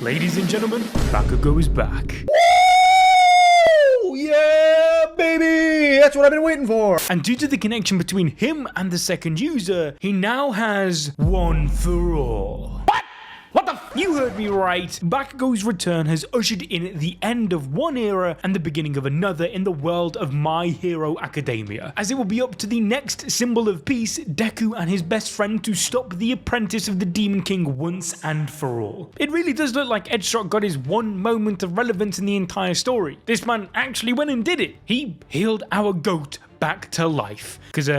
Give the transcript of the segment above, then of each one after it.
Ladies and gentlemen, Bakugo is back. Woo! Yeah, baby! That's what I've been waiting for! And due to the connection between him and the second user, he now has one for all. What the f? You heard me right. Bakugo's return has ushered in the end of one era and the beginning of another in the world of My Hero Academia, as it will be up to the next symbol of peace, Deku and his best friend, to stop the apprentice of the Demon King once and for all. It really does look like Edgeshot got his one moment of relevance in the entire story. This man actually went and did it. He healed our goat back to life. Because,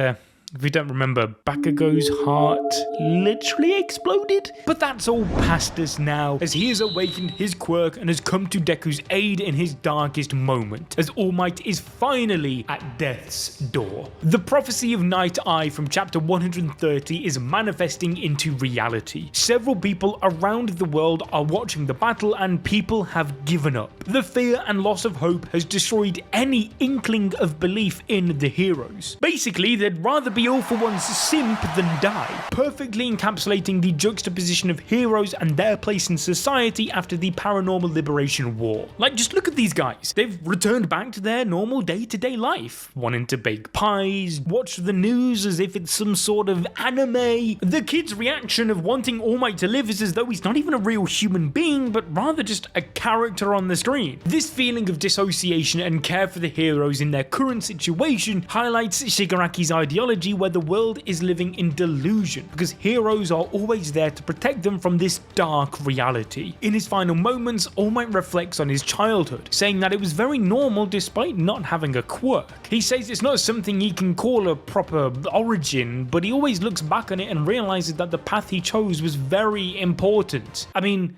if you don't remember, Bakugo's heart literally exploded. But that's all past us now, as he has awakened his quirk and has come to Deku's aid in his darkest moment, as All Might is finally at death's door. The prophecy of Nighteye from chapter 130 is manifesting into reality. Several people around the world are watching the battle and people have given up. The fear and loss of hope has destroyed any inkling of belief in the heroes. Basically, they'd rather be all for one's simp than die, perfectly encapsulating the juxtaposition of heroes and their place in society after the paranormal liberation war. Like, just look at these guys. They've returned back to their normal day-to-day life, wanting to bake pies, watch the news as if it's some sort of anime. The kid's reaction of wanting All Might to live is as though he's not even a real human being, but rather just a character on the screen. This feeling of dissociation and care for the heroes in their current situation highlights Shigaraki's ideology, where the world is living in delusion because heroes are always there to protect them from this dark reality. In his final moments, All Might reflects on his childhood, saying that it was very normal despite not having a quirk. He says it's not something he can call a proper origin, but he always looks back on it and realizes that the path he chose was very important. I mean,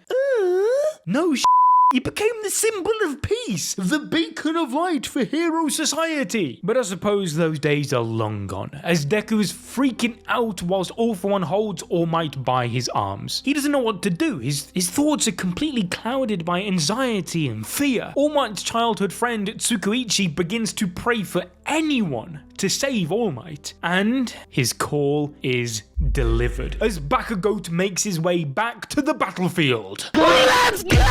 no sh**. He became the symbol of peace, the beacon of light for hero society. But I suppose those days are long gone, as Deku is freaking out whilst All For One holds All Might by his arms. He doesn't know what to do. His thoughts are completely clouded by anxiety and fear. All Might's childhood friend Tsukuichi begins to pray for anyone to save All Might, and his call is delivered as Bakugo makes his way back to the battlefield. Let's go!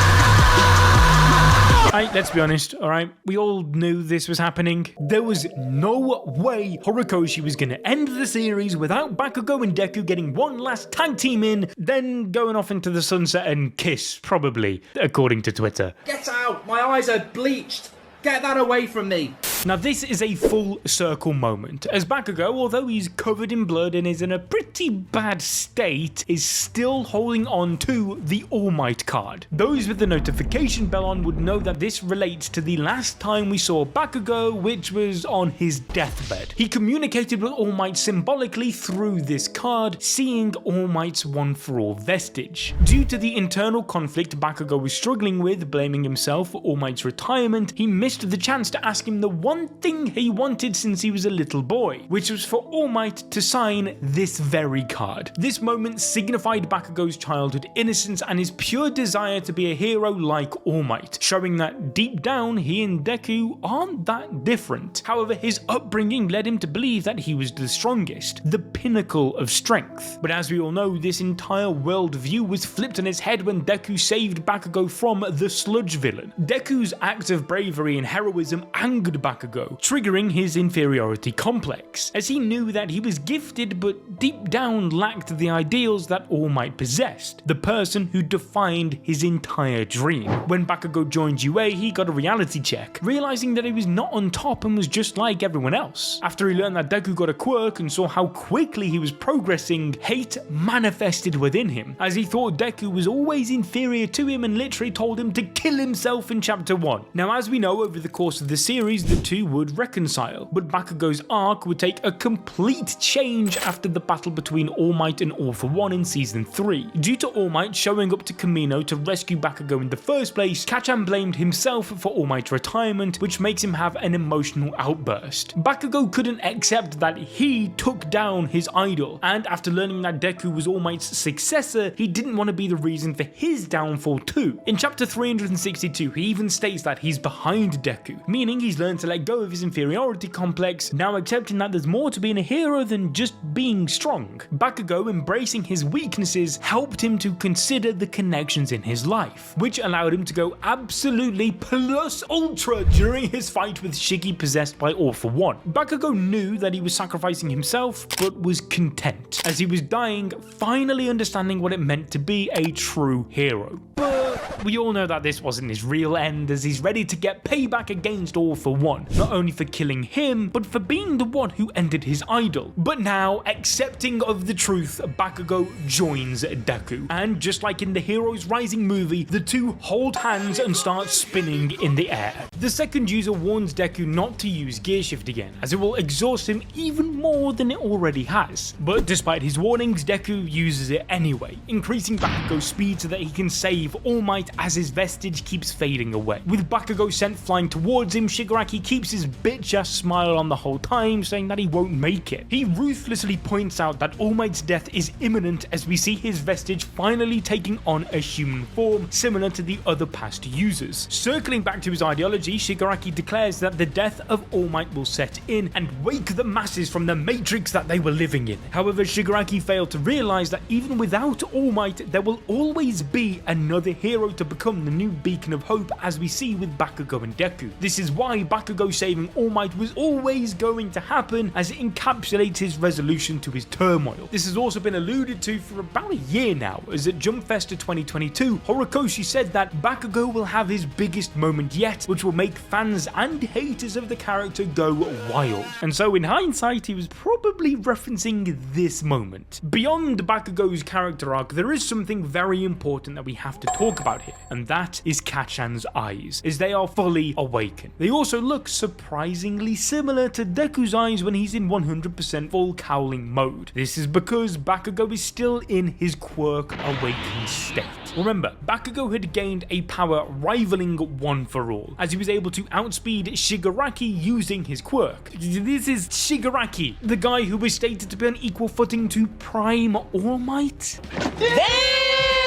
Alright, let's be honest, alright? We all knew this was happening. There was no way Horikoshi was gonna end the series without Bakugo and Deku getting one last tag team in, then going off into the sunset and kiss, probably, according to Twitter. Get out! My eyes are bleached! Get that away from me! Now this is a full circle moment, as Bakugo, although he's covered in blood and is in a pretty bad state, is still holding on to the All Might card. Those with the notification bell on would know that this relates to the last time we saw Bakugo, which was on his deathbed. He communicated with All Might symbolically through this card, seeing All Might's one for all vestige. Due to the internal conflict Bakugo was struggling with, blaming himself for All Might's retirement, he missed the chance to ask him the one thing he wanted since he was a little boy, which was for All Might to sign this very card. This moment signified Bakugo's childhood innocence and his pure desire to be a hero like All Might, showing that deep down he and Deku aren't that different. However, his upbringing led him to believe that he was the strongest, the pinnacle of strength. But as we all know, this entire worldview was flipped on its head when Deku saved Bakugo from the sludge villain. Deku's act of bravery and heroism angered Bakugo, triggering his inferiority complex, as he knew that he was gifted but deep down lacked the ideals that All Might possessed, the person who defined his entire dream. When Bakugo joined UA, he got a reality check, realizing that he was not on top and was just like everyone else. After he learned that Deku got a quirk and saw how quickly he was progressing, hate manifested within him, as he thought Deku was always inferior to him and literally told him to kill himself in chapter 1. Now, as we know, over the course of the series, the two would reconcile, but Bakugo's arc would take a complete change after the battle between All Might and All For One in season 3. Due to All Might showing up to Kamino to rescue Bakugo in the first place, Kacchan blamed himself for All Might's retirement, which makes him have an emotional outburst. Bakugo couldn't accept that he took down his idol, and after learning that Deku was All Might's successor, he didn't want to be the reason for his downfall too. In chapter 362, he even states that he's behind Deku, meaning he's learned to let let go of his inferiority complex, now accepting that there's more to being a hero than just being strong. Bakugo embracing his weaknesses helped him to consider the connections in his life, which allowed him to go absolutely plus ultra during his fight with Shiggy possessed by All For One. Bakugo knew that he was sacrificing himself, but was content, as he was dying, finally understanding what it meant to be a true hero. But we all know that this wasn't his real end, as he's ready to get payback against All For One, not only for killing him, but for being the one who ended his idol. But now, accepting of the truth, Bakugo joins Deku, and just like in the Heroes Rising movie, the two hold hands and start spinning in the air. The second user warns Deku not to use gear shift again, as it will exhaust him even more than it already has. But despite his warnings, Deku uses it anyway, increasing Bakugo's speed so that he can save All Might as his vestige keeps fading away. With Bakugo sent flying towards him, Shigaraki keeps his bitch-ass smile on the whole time, saying that he won't make it. He ruthlessly points out that All Might's death is imminent, as we see his vestige finally taking on a human form similar to the other past users. Circling back to his ideology, Shigaraki declares that the death of All Might will set in and wake the masses from the matrix that they were living in. However, Shigaraki failed to realize that even without All Might, there will always be another hero to become the new beacon of hope, as we see with Bakugo and Deku. This is why Bakugo saving All Might was always going to happen, as it encapsulates his resolution to his turmoil. This has also been alluded to for about a year now, as at Jump Festa 2022, Horikoshi said that Bakugo will have his biggest moment yet, which will make fans and haters of the character go wild. And so in hindsight, he was probably referencing this moment. Beyond Bakugo's character arc, there is something very important that we have to talk about here, and that is Kacchan's eyes, as they are fully awakened. They also look surprisingly similar to Deku's eyes when he's in 100% full cowling mode. This is because Bakugo is still in his quirk awakened state. Remember, Bakugo had gained a power rivaling One For All, as he was able to outspeed Shigaraki using his quirk. This is Shigaraki, the guy who was stated to be on equal footing to Prime All Might.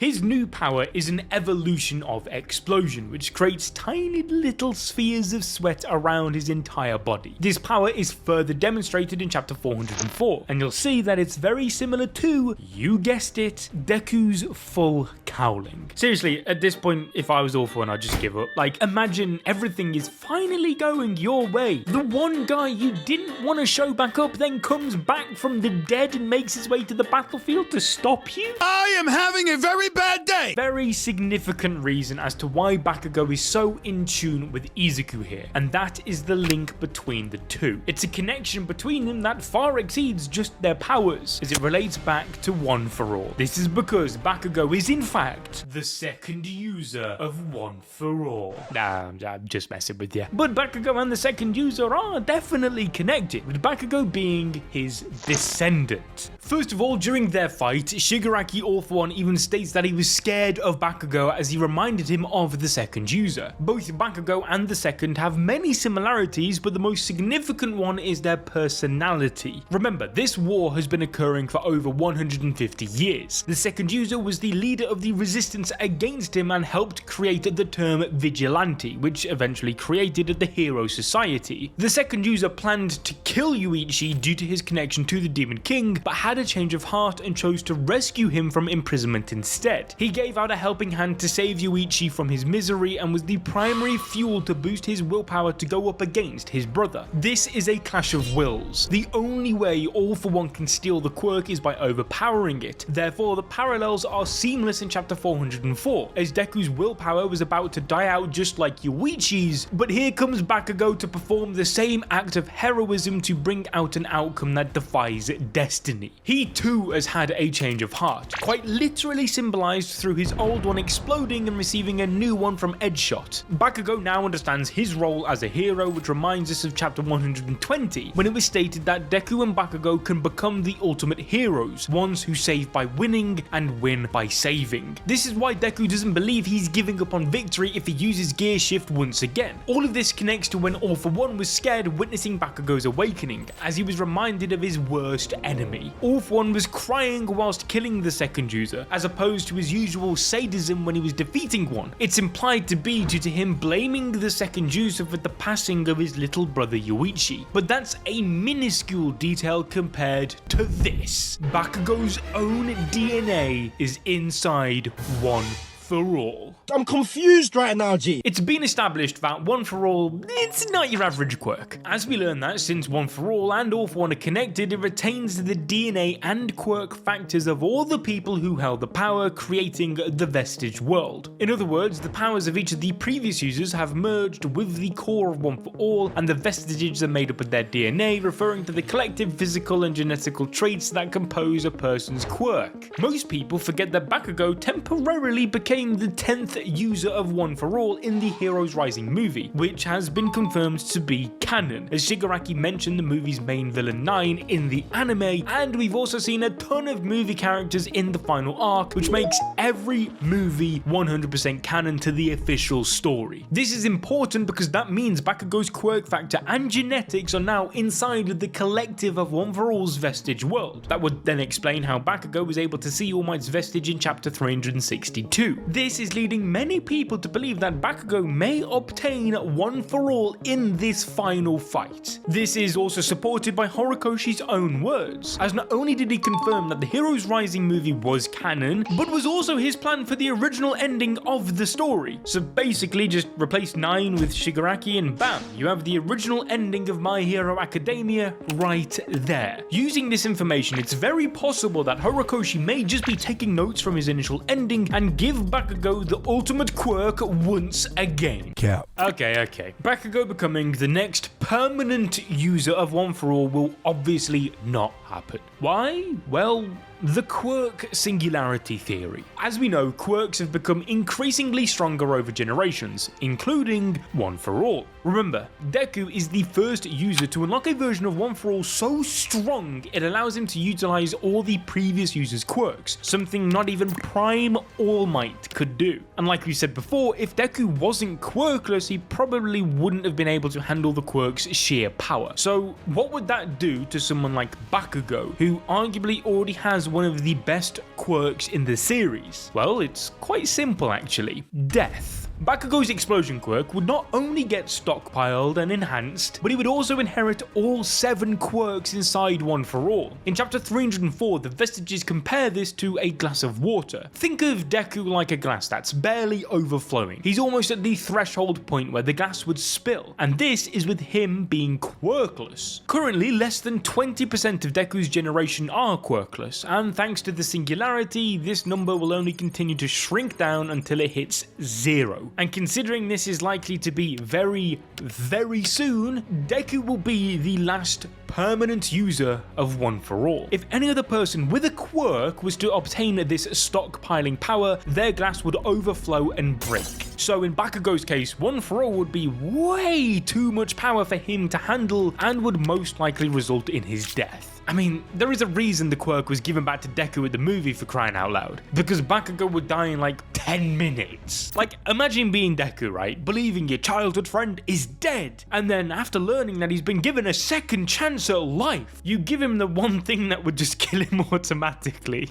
His new power is an evolution of explosion, which creates tiny little spheres of sweat around his entire body. This power is further demonstrated in chapter 404, and you'll see that it's very similar to, you guessed it, Deku's full cowling. Seriously, at this point, if I was All For One, I'd just give up. Like, imagine everything is finally going your way. The one guy you didn't want to show back up then comes back from the dead and makes his way to the battlefield to stop you. I am having a very bad day! Very significant reason as to why Bakugo is so in tune with Izuku here, and that is the link between the two. It's a connection between them that far exceeds just their powers, as it relates back to One For All. This is because Bakugo is in fact the second user of One For All. Nah, I'm just messing with you. But Bakugo and the second user are definitely connected, with Bakugo being his descendant. First of all, during their fight, Shigaraki All For One even states that he was scared of Bakugo as he reminded him of the second user. Both Bakugo and the second have many similarities, but the most significant one is their personality. Remember, this war has been occurring for over 150 years. The second user was the leader of the resistance against him and helped create the term vigilante, which eventually created the Hero Society. The second user planned to kill Yuichi due to his connection to the Demon King, but had a change of heart and chose to rescue him from imprisonment instead. He gave out a helping hand to save Yuichi from his misery and was the primary fuel to boost his willpower to go up against his brother. This is a clash of wills. The only way All For One can steal the quirk is by overpowering it. Therefore, the parallels are seamless in chapter 404, as Deku's willpower was about to die out just like Yuichi's, but here comes Bakugo to perform the same act of heroism to bring out an outcome that defies destiny. He too has had a change of heart, quite literally symbolized through his old one exploding and receiving a new one from Edgeshot. Bakugo now understands his role as a hero, which reminds us of chapter 120, when it was stated that Deku and Bakugo can become the ultimate heroes, ones who save by winning and win by saving. This is why Deku doesn't believe he's giving up on victory if he uses gear shift once again. All of this connects to when All For One was scared witnessing Bakugo's awakening, as he was reminded of his worst enemy. All For One was crying whilst killing the second user, as opposed to his usual sadism when he was defeating one. It's implied to be due to him blaming the second user for the passing of his little brother Yuichi, but that's a minuscule detail compared to this. Bakugo's own DNA is inside One For All. I'm confused right now, G. It's been established that One For All, it's not your average quirk. As we learn that since One For All and All For One are connected, it retains the DNA and quirk factors of all the people who held the power, creating the vestige world. In other words, the powers of each of the previous users have merged with the core of One For All, and the vestiges are made up of their DNA, referring to the collective physical and genetical traits that compose a person's quirk. Most people forget that Bakugo temporarily became the 10th user of One For All in the Heroes Rising movie, which has been confirmed to be canon, as Shigaraki mentioned the movie's main villain 9 in the anime, and we've also seen a ton of movie characters in the final arc, which makes every movie 100% canon to the official story. This is important because that means Bakugo's quirk factor and genetics are now inside of the collective of One For All's vestige world. That would then explain how Bakugo was able to see All Might's vestige in chapter 362. This is leading many people to believe that Bakugo may obtain One For All in this final fight. This is also supported by Horikoshi's own words, as not only did he confirm that the Heroes Rising movie was canon, but was also his plan for the original ending of the story. So basically just replace 9 with Shigaraki and bam, you have the original ending of My Hero Academia right there. Using this information, it's very possible that Horikoshi may just be taking notes from his initial ending and give Bakugo the ultimate quirk once again. Cap. Okay. Bakugo becoming the next permanent user of One For All will obviously not happen. Why? Well, the quirk singularity theory. As we know, quirks have become increasingly stronger over generations, including One For All. Remember, Deku is the first user to unlock a version of One For All so strong it allows him to utilize all the previous users' quirks, something not even Prime All Might could do. And like we said before, if Deku wasn't quirkless, he probably wouldn't have been able to handle the quirk's sheer power. So what would that do to someone like Bakugo, who arguably already has one of the best quirks in the series? Well, it's quite simple actually. Death. Bakugo's explosion quirk would not only get stockpiled and enhanced, but he would also inherit all 7 quirks inside One For All. In chapter 304, the vestiges compare this to a glass of water. Think of Deku like a glass that's barely overflowing. He's almost at the threshold point where the glass would spill, and this is with him being quirkless. Currently, less than 20% of Deku's generation are quirkless, and thanks to the singularity, this number will only continue to shrink down until it hits 0. And considering this is likely to be very, very soon, Deku will be the last permanent user of One For All. If any other person with a quirk was to obtain this stockpiling power, their glass would overflow and break. So in Bakugo's case, One For All would be way too much power for him to handle and would most likely result in his death. I mean, there is a reason the quirk was given back to Deku in the movie, for crying out loud. Because Bakugo would die in like 10 minutes. Like, imagine being Deku, right? Believing your childhood friend is dead. And then after learning that he's been given a second chance at life, you give him the one thing that would just kill him automatically.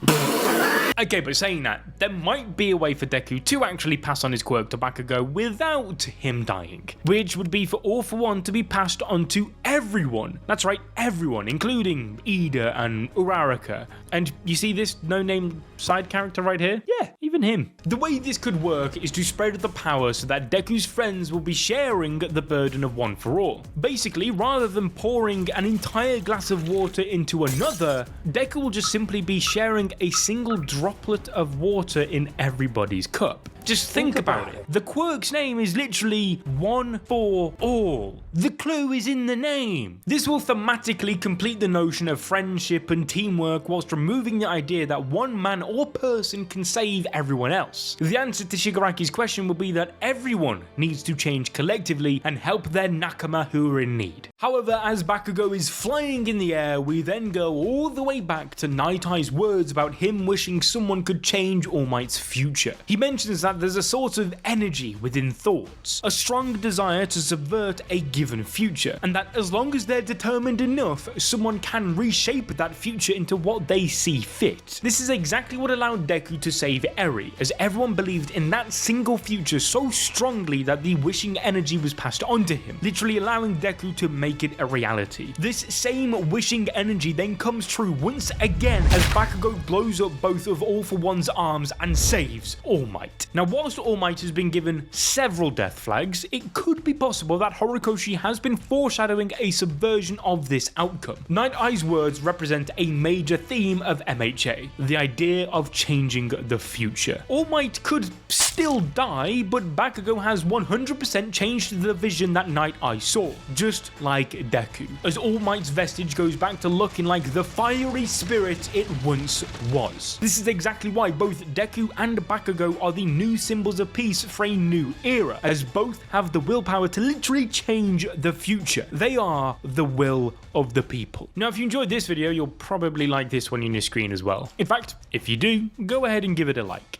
Okay, but saying that, there might be a way for Deku to actually pass on his quirk to Bakugo without him dying, which would be for All For One to be passed on to everyone. That's right, everyone, including Ida and Uraraka. And you see this no-name side character right here? Yeah, even him. The way this could work is to spread the power so that Deku's friends will be sharing the burden of One For All. Basically, rather than pouring an entire glass of water into another, Deku will just simply be sharing a single droplet of water in everybody's cup. Just think about it. The quirk's name is literally One For All. The clue is in the name. This will thematically complete the notion of friendship and teamwork whilst removing the idea that one man or person can save everyone else. The answer to Shigaraki's question will be that everyone needs to change collectively and help their nakama who are in need. However, as Bakugo is flying in the air, we then go all the way back to Nighteye's words about him wishing someone could change All Might's future. He mentions that that there's a sort of energy within thoughts, a strong desire to subvert a given future, and that as long as they're determined enough, someone can reshape that future into what they see fit. This is exactly what allowed Deku to save Eri, as everyone believed in that single future so strongly that the wishing energy was passed on to him, literally allowing Deku to make it a reality. This same wishing energy then comes true once again as Bakugo blows up both of All For One's arms and saves All Might. Now, whilst All Might has been given several death flags, it could be possible that Horikoshi has been foreshadowing a subversion of this outcome. Night-Eye's words represent a major theme of MHA, the idea of changing the future. All Might could still die, but Bakugo has 100% changed the vision that Night-Eye saw, just like Deku, as All Might's vestige goes back to looking like the fiery spirit it once was. This is exactly why both Deku and Bakugo are the new symbols of peace for a new era, as both have the willpower to literally change the future. They are the will of the people. Now, if you enjoyed this video, you'll probably like this one on your screen as well. In fact, if you do, go ahead and give it a like.